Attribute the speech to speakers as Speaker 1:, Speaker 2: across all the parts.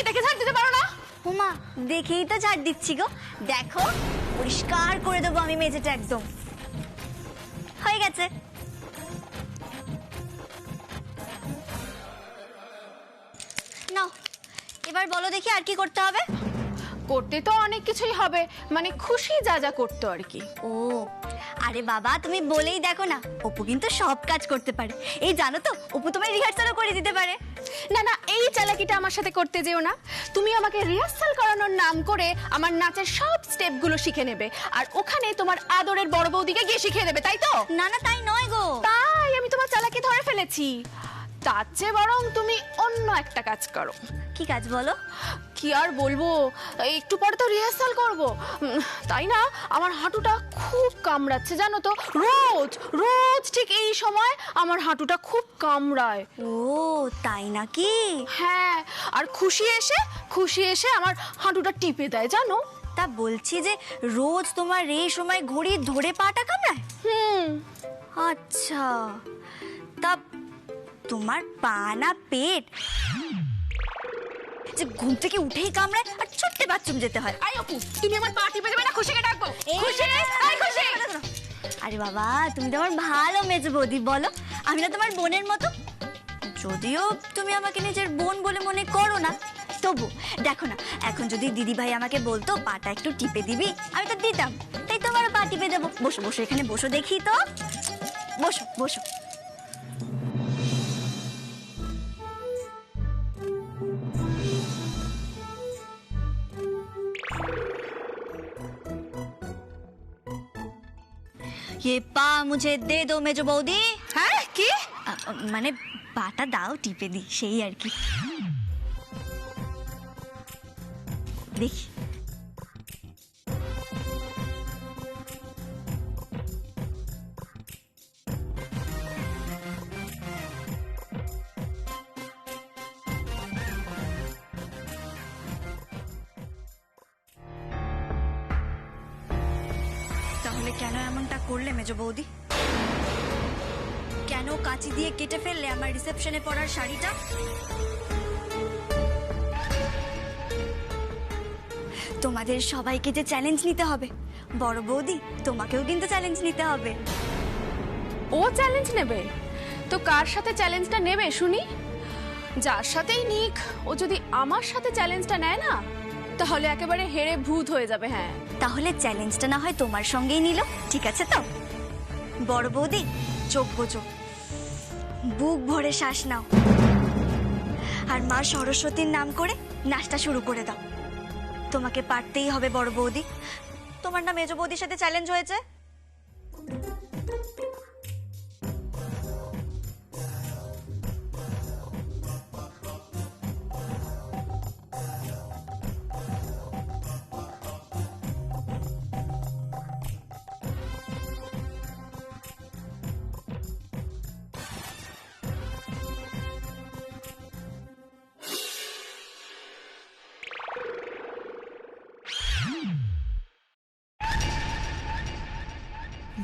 Speaker 1: চালাকিটাকে ঝাড় দিতে পারো না?
Speaker 2: উমা, দেখেই তো ঝাড় দিচ্ছি গো। দেখো, পরিষ্কার করে দেবো আমি মেঝেটা একদম। হয়ে গেছে। নাও, এবার বলো দেখি আর কি করতে হবে।
Speaker 1: করতে তো অনেক কিছুই হবে, মানে খুশি যা যা করতে আর কি।
Speaker 2: ও, আরে বাবা, তুমি বলেই দেখো না, অপু কিন্তু সব কাজ করতে পারে। এই জানো তো, অপু তোমায় রিহার্সালও করে দিতে পারে।
Speaker 1: না না, এই চালাকিটা আমার সাথে করতে যেও না। তুমি আমাকে রিহার্সাল করানোর নাম করে আমার নাচের সব স্টেপগুলো শিখে নেবে, আর ওখানে তোমার আদরের বড় বৌদিকে গিয়ে শিখিয়ে দেবে, তাই তো?
Speaker 2: না না, তাই নয় গো।
Speaker 1: তাই আমি তোমার চালাকি ধরে ফেলেছি। তার চেয়ে বরং তুমি অন্য একটা কাজ করো।
Speaker 2: কি কাজ বলো?
Speaker 1: কি আর বলবো, একটু পরে তো রিহার্সাল করবো, তাই না? আমার হাঁটুটা খুব কামড়াচ্ছে জানো তো। রোজ রোজ ঠিক এই সময় আমার হাঁটুটা খুব কামড়ায়।
Speaker 2: ও, তাই নাকি?
Speaker 1: হ্যাঁ, আর খুশি এসে আমার হাঁটুটা টিপে দেয় জানো।
Speaker 2: তা বলছি যে রোজ তোমার এই সময় ঘড়ি ধরে পাটা কামড়ায়? আচ্ছা, তা তোমার পা না পেট যে ঘুম থেকে উঠেই কামড়ায় আর ছোট্ট বাথরুম যেতে হয়?
Speaker 1: আই অপু, তুমি আমার পা টিপে দেবে না? খুশিকে ডাকবো। খুশি, আই খুশি।
Speaker 2: আরে বাবা, তুমি তো আমার ভালো মেজো বৌদি, বলো আমি না তোমার বোনের মতো? যদিও তুমি আমাকে নিজের বোন বলে মনে করো না, তবু দেখো না, এখন যদি দিদি ভাই আমাকে বলতো পাটা একটু টিপে দিবি, আমি তো দিতাম। তাই তোমারও পা টিপে দেবো। বসো বসো, এখানে বসো দেখি তো। বসো বসো। ये पा मुझे दे दो मेजो बौदी।
Speaker 1: হ্যাঁ কি?
Speaker 2: মানে পাটা দাও, টিপে দি, সেই আর কি। দেখি। তাহলে কেন এমনটা করলে মেজো বৌদি? কেন কাঁচি দিয়ে কেটে ফেললে আমার রিসেপশনে পরার শাড়িটা? তোমাদের সবাইকে যে চ্যালেঞ্জ নিতে হবে, বড় বৌদি তোমাকেও কিন্তু চ্যালেঞ্জ নিতে হবে।
Speaker 1: ও চ্যালেঞ্জ নেবে? তো কার সাথে চ্যালেঞ্জটা নেবে শুনি? যার সাথেই নিক, ও যদি আমার সাথে চ্যালেঞ্জটা নেয় না, তাহলে একেবারে হেরে ভূত হয়ে যাবে। হ্যাঁ,
Speaker 2: তাহলে চ্যালেঞ্জটা না হয় তোমার সঙ্গেই নিল, ঠিক আছে তো? বড় বৌদি, চোখ বোঝো, বুক ভরে শ্বাস নাও, আর মা সরস্বতীর নাম করে নাচটা শুরু করে দাও। তোমাকে পারতেই হবে বড় বৌদি। তোমার না মেজো বৌদির সাথে চ্যালেঞ্জ হয়েছে?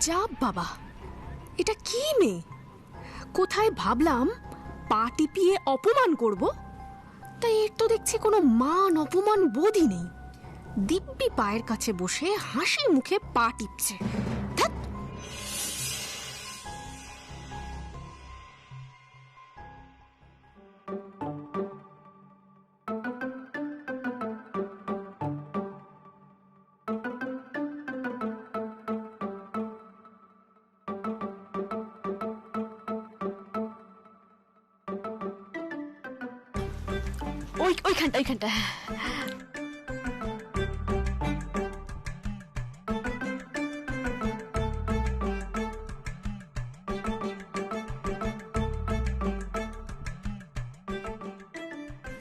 Speaker 1: যা বাবা, এটা কি মেয়ে! কোথায় ভাবলাম পা টিপিয়ে অপমান করব, তাই এর তো দেখছি কোনো মান অপমান বোধই নেই। দিব্যি পায়ের কাছে বসে হাসি মুখে পা টিপছে। ধ্যাৎ। ওইখানটা।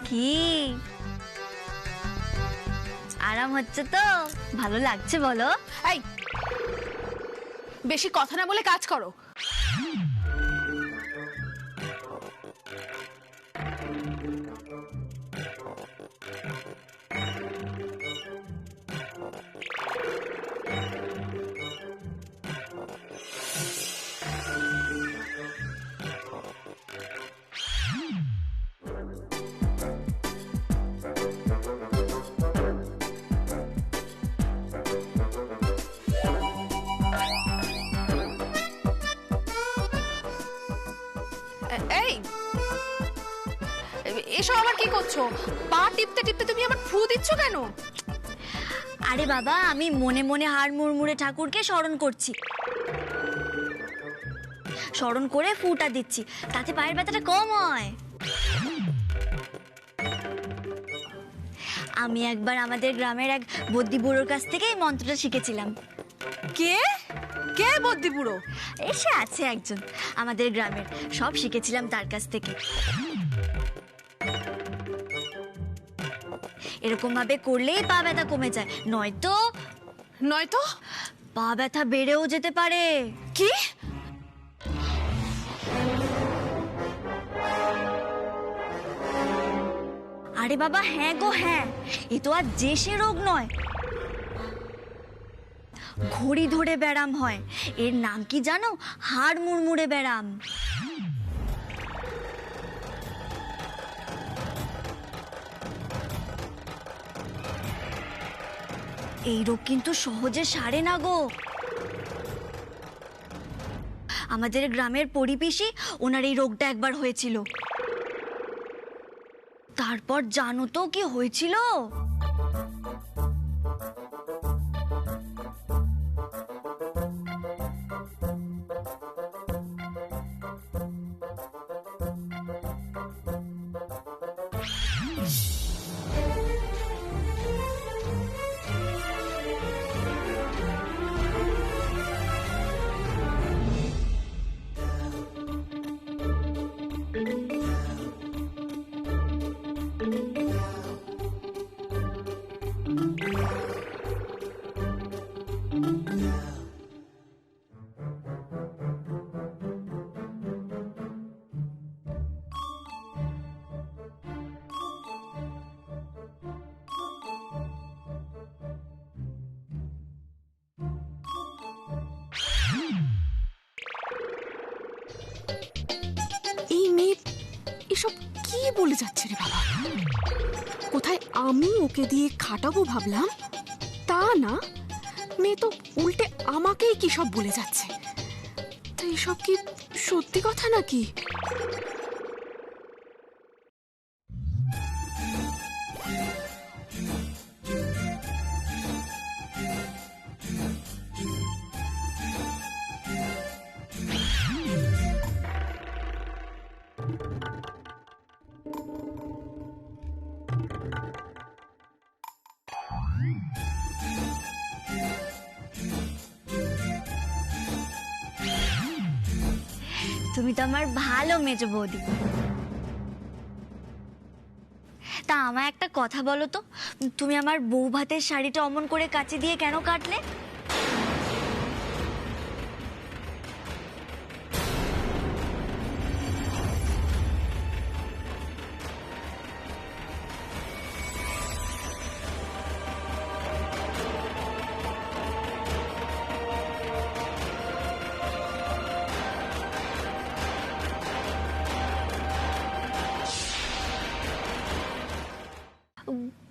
Speaker 2: কি আরাম হচ্ছে তো? ভালো লাগছে বলো?
Speaker 1: এই, বেশি কথা না বলে কাজ করো। এই এসব আবার কি করছো? পা টিপতে টিপতে তুমি আবার ফু দিচ্ছ কেন?
Speaker 2: আরে বাবা, আমি মনে মনে হাড় মুড়মুড়ে ঠাকুরকে স্মরণ করছি, স্মরণ করে ফুটা দিচ্ছি, তাতে পায়ের ব্যথাটা কম হয়। আমি একবার আমাদের গ্রামের এক বদ্যি বুড়োর কাছ থেকে এই মন্ত্রটা শিখেছিলাম।
Speaker 1: কে কে বদ্যি বুড়ো?
Speaker 2: এসে আছে একজন আমাদের গ্রামের, সব শিখেছিলাম তার কাছ থেকে। এরকম ভাবে করলেই পা ব্যথা কমে যায়, নয়তো পা ব্যথা বেড়েও যেতে পারে।
Speaker 1: কি?
Speaker 2: আরে বাবা হ্যাঁ গো হ্যাঁ, এ তো আর যে সে রোগ নয়, ঘড়ি ধরে ব্যারাম হয়। এর নাম কি জানো? হাড় মুড়মুড়ে ব্যারাম। এই রোগ কিন্তু সহজে সারে না গো। আমাদের গ্রামের পরিপিসি, ওনার এই রোগটা একবার হয়েছিল। তারপর জানো তো কি হয়েছিল?
Speaker 1: এই মেয়ে এসব কি বলে যাচ্ছে রে বাবা? কোথায় আমি ওকে দিয়ে খাটাবো ভাবলাম, তা না, মেয়ে তো উল্টে আমাকেই কি সব বলে যাচ্ছে। তো এসব কি সত্যি কথা নাকি?
Speaker 2: তুমি তো আমার ভালো মেজো বৌদি। তা আমায় একটা কথা বলো তো, তুমি আমার বউ ভাতের শাড়িটা অমন করে কাচি দিয়ে কেন কাটলে?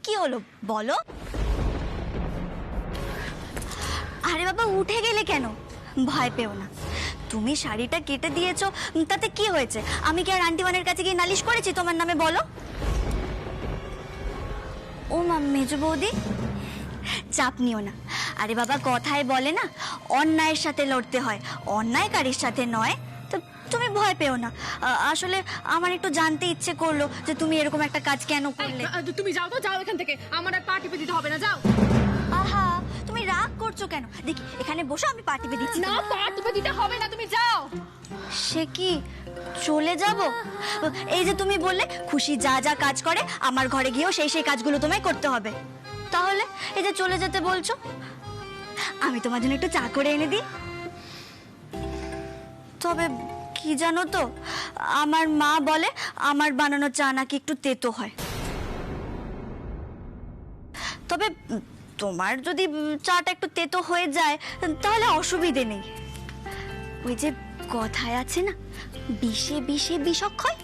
Speaker 2: কি হলো বলো? আরে বাবা উঠে গেলে কেন? ভয় পেও না, তুমি শাড়িটা কেটে দিয়েছো, তাতে কি হয়েছে? আমি কি আর আন্টিমানের কাছে গিয়ে নালিশ করেছি তোমার নামে, বলো? ও মা মেজো বৌদি, চাপ নিও না। আরে বাবা কথায় বলে না, অন্যায়ের সাথে লড়তে হয়, অন্যায়কারীর সাথে নয়। তো তুমি ভয় পেও না। আসলে আমার একটু জানতে ইচ্ছে করলো যে তুমি এরকম একটা কাজ কেন করলে।
Speaker 1: তুমি যাও তো, যাও এখান থেকে, আমার আর পা টিপে দিতে হবে না, যাও।
Speaker 2: আহা তুমি রাগ করছো কেন? দেখি এখানে বসো, আমি পা টিপে দিচ্ছি।
Speaker 1: না, পা টিপে দিতে হবে না, তুমি যাও।
Speaker 2: সে কি চলে যাব? এই যে তুমি বললে খুশি যা যা কাজ করে আমার ঘরে গিয়েও সেই সেই কাজগুলো তোমায় করতে হবে, তাহলে এই যে চলে যেতে বলছো, আমি তোমার জন্য একটু চা করে এনে দিই। তবে কি জানো তো, আমার মা বলে আমার বানানো চা নাকি একটু তেতো হয়। তবে তোমার যদি চাটা একটু তেতো হয়ে যায় তাহলে অসুবিধে নেই। ওই যে কথায় আছে না, বিষে বিষে বিষক্ষয়।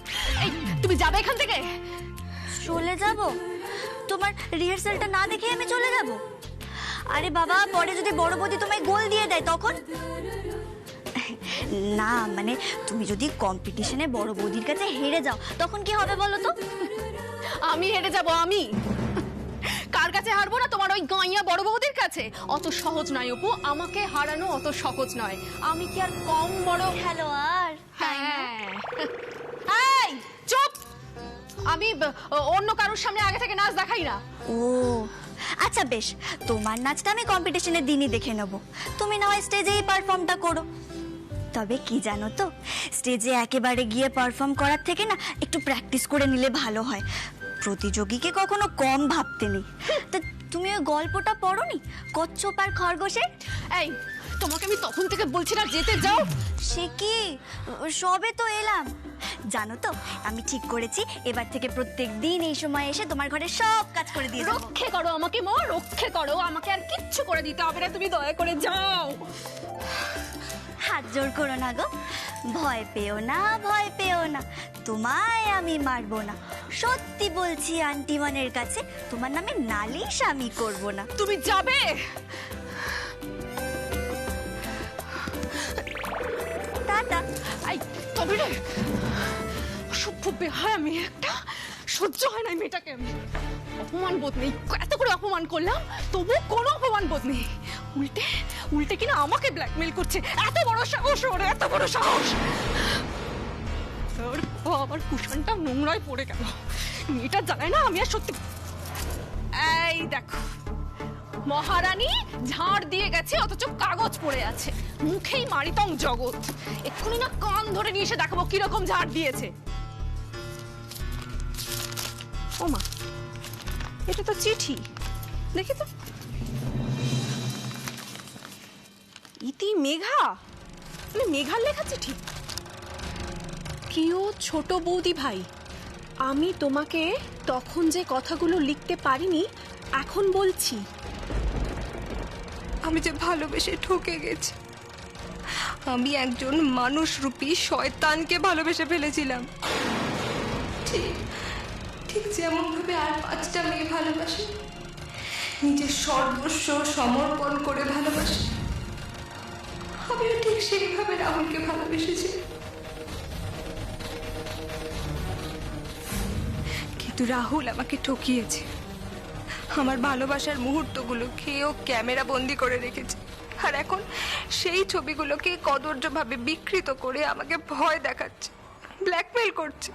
Speaker 1: এই তুমি যাবে এখান থেকে?
Speaker 2: চলে যাব? তোমার রিহার্সালটা না দেখে আমি চলে যাব? আরে বাবা পরে যদি বড় বৌদি তোমায় গোল দিয়ে দেয় তখন? না মানে তুমি যদি কম্পিটিশনে বড় বৌদির কাছে হেরে যাও তখন কি হবে বলো তো?
Speaker 1: আমি হেরে যাব? আমি কার কাছে হারবো? না তোমার ওই গাইয়া বড় বৌদির কাছে? অত সহজ নয় অপু, আমাকে হারানো অত সহজ নয়। আমি কি আর কম বড়
Speaker 2: খেলোয়াড়?
Speaker 1: হ্যাঁ। এই চুপ! আমি অন্য কারোর সামনে আগে থেকে নাচ দেখাই না।
Speaker 2: ও আচ্ছা বেশ, তোমার নাচটা আমি কম্পিটিশনের দিনই দেখে নেব। তুমি না হয় স্টেজেই পারফর্মটা করো। তবে কি জানো তো, স্টেজে একেবারে গিয়ে পারফর্ম করার থেকে না একটু প্র্যাকটিস করে নিলে ভালো হয়। প্রতিযোগীকে কখনো কম ভাবতে নেই। তা তুমি ওই গল্পটা পড়োনি, কচ্ছপ আর খরগোশের?
Speaker 1: এই তোমাকে আমি তখন থেকে বলছি না যেতে যাও।
Speaker 2: সে কি, সবে তো এলাম। জানো তো আমি ঠিক করেছি এবার থেকে প্রত্যেক দিন এই সময় এসে তোমার ঘরে সব কাজ করে দিয়ে যাবো।
Speaker 1: রক্ষে করো আমাকে মা, রক্ষে করো আমাকে, আর কিচ্ছু করে দিতে হবে না, তুমি দয়া করে যাও।
Speaker 2: হাত জোর করো না গো, ভয় পেও না, ভয় পেও না, তোমায় আমি মারবো না। সত্যি বলছি আন্টিমানের কাছে তোমার নামে নালিশ আমি করব না।
Speaker 1: তুমি যাবে?
Speaker 2: টাটা।
Speaker 1: এই তবে রে, অসভ্য বেহায়া মেয়ে একটা, সহ্য হয় না এই মেয়েটাকে। আমি অপমান বোধ নেই, এত করে অপমান করলাম তবু কোনো অপমান বোধ নেই। উল্টে উল্টে কিনা আমাকে ব্ল্যাকমেল করছে। এত বড় সাহস ওর, এত বড় সাহস! ওর বাবার কুশনটা নোংরায় পড়ে গেল। মেয়েটা জানায় না আমি আর সত্যি। এই দেখো, মহারানী ঝাড় দিয়ে গেছে অথচ কাগজ পড়ে আছে, মুখেই মারিতং জগৎ। এক্ষুনি না কান ধরে নিয়ে এসে দেখাবো কিরকম ঝাড় দিয়েছে। ওমা, এটা তো চিঠি, দেখি তো। ইতি মেঘা, মানে মেঘার লেখা চিঠি। প্রিয় ছোট বৌদি ভাই, আমি তোমাকে তখন যে কথাগুলো লিখতে পারিনি এখন বলছি।
Speaker 3: আমি যে ভালোবেসে ঠকে গেছি। আমি একজন মানুষরূপী শয়তানকে ভালোবেসে ফেলেছিলাম। ঠিক ঠিক যেমন ভাবে আর 5টা মেয়ে ভালোবাসে, নিজের সর্বস্ব সমর্পণ করে ভালোবাসে, আমিও ঠিক সেইভাবে রাহুলকে ভালোবেসেছি। কিন্তু রাহুল আমাকে ঠকিয়েছে। আমার ভালোবাসার মুহূর্তগুলো খেয়েও ক্যামেরা বন্দি করে রেখেছে, আর এখন সেই ছবিগুলোকে কদর্যভাবে বিকৃত করে আমাকে ভয় দেখাচ্ছে, ব্ল্যাকমেল করছে।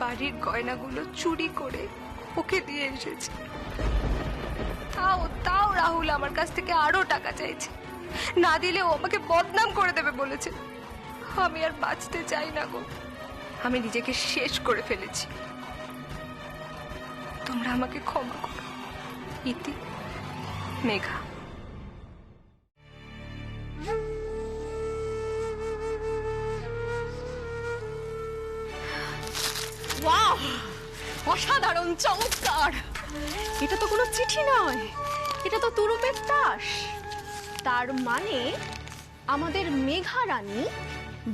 Speaker 3: বাড়ির গয়নাগুলো চুরি করে ওকে দিয়ে এসেছে। তাও তাও রাহুল আমার কাছ থেকে আরো টাকা চাইছে, না দিলে ও আমাকে বদনাম করে দেবে বলেছে। আমি আর বাঁচতে চাই না গো, আমি নিজেকে শেষ করে ফেলেছি। তোমরা আমাকে ক্ষমা করো। ইতি, মেঘা।
Speaker 1: ওয়াও, অসাধারণ, চমৎকার! এটা তো কোনো চিঠি নয়, এটা তো তুরুপের তাস। তার মানে আমাদের মেঘা রানী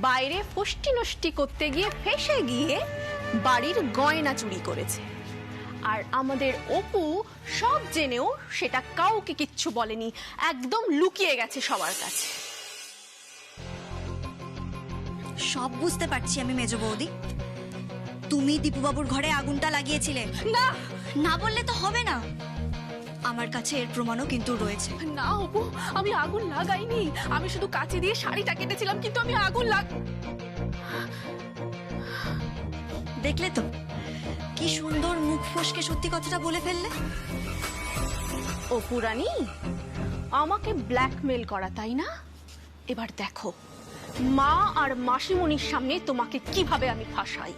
Speaker 1: বাইরে ফষ্টি নষ্টি করতে গিয়ে ফেঁসে গিয়ে বাড়ির গয়না চুরি করেছে, আর আমাদের অপু সব জেনেও সেটা কাউকে কিচ্ছু বলেনি, একদম লুকিয়ে গেছে সবার কাছে।
Speaker 2: সব বুঝতে পারছি আমি মেজ বৌদি, তুমি দীপুবাবুর ঘরে আগুনটা লাগিয়েছিলে।
Speaker 1: না
Speaker 2: না বললে তো হবে না, আমার কাছে এর প্রমাণও কিন্তু রয়েছে।
Speaker 1: না অপু, আমি আগুন লাগাইনি, আমি শুধু কাঁচি দিয়ে শাড়িটা কেটেছিলাম, কিন্তু আমি আগুন
Speaker 2: দেখলে তো কি সুন্দর মুখ ফসকে সত্যি কথাটা বলে ফেললে।
Speaker 1: অপু রানী, আমাকে ব্ল্যাকমেল করা তাই না? এবার দেখো মা আর মাসিমণির সামনে তোমাকে কিভাবে আমি ফাঁসাই।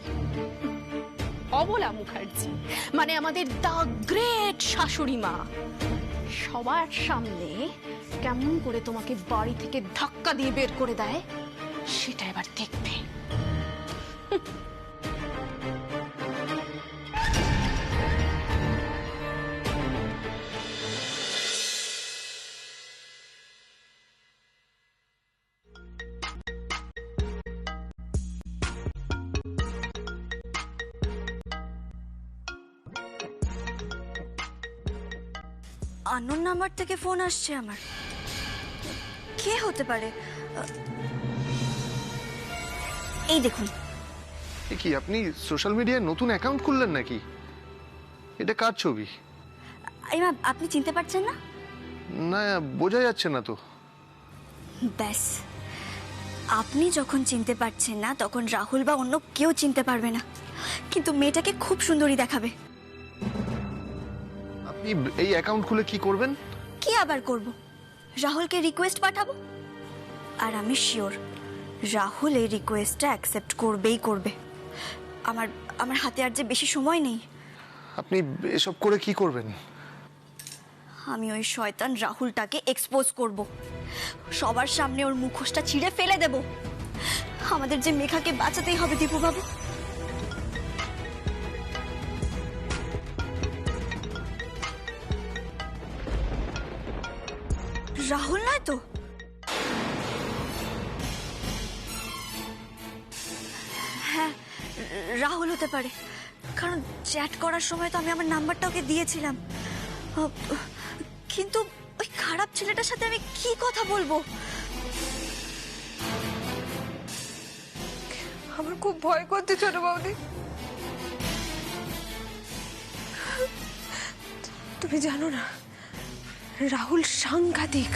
Speaker 1: অবলা মুখার্জি, মানে আমাদের দ্য গ্রেট শাশুড়ি মা, সবার সামনে কেমন করে তোমাকে বাড়ি থেকে ধাক্কা দিয়ে বের করে দেয় সেটা এবার দেখবে।
Speaker 2: আননোন নাম্বার থেকে ফোন আসছে আমার। কে হতে পারে? এই দেখুন।
Speaker 4: এ কি আপনি সোশ্যাল মিডিয়ায় নতুন অ্যাকাউন্ট খুললেন নাকি? এটা কার ছবি?
Speaker 2: এই মা, আপনি চিনতে পারছেন না?
Speaker 4: না, বোঝা যাচ্ছে না তো।
Speaker 2: ব্যাস, আপনি যখন চিনতে পারছেন না তখন রাহুল বা অন্য কেউ চিনতে পারবে না, কিন্তু মেয়েটাকে খুব সুন্দরী দেখাবে।
Speaker 4: আপনি এই অ্যাকাউন্ট খুলে কি করবেন?
Speaker 2: কি আবার করব? রাহুলকে রিকোয়েস্ট পাঠাবো, আর আমি শিওর রাহুল এই রিকোয়েস্টটা অ্যাকসেপ্ট করবেই করবে। আমার আমার হাতে আর যে বেশি সময় নেই।
Speaker 4: আপনি এসব করে কি করবেন?
Speaker 2: আমি ওই শয়তান রাহুলটাকে এক্সপোজ করব, সবার সামনে ওর মুখোশটা ছিঁড়ে ফেলে দেব। আমাদের যে মেঘাকে বাঁচাতেই হবে দীপু বাবু। রাহুল নয় তো? হ্যাঁ, রাহুল হতে পারে, কারণ চ্যাট করার সময় তো আমি আমার নাম্বারটা ওকে দিয়েছিলাম। কিন্তু ওই খারাপ ছেলেটার সাথে আমি কি কথা বলবো?
Speaker 3: আমার খুব ভয় করছে ছোট বৌদি। তুমি জানো না, রাহুল সাংঘাতিক।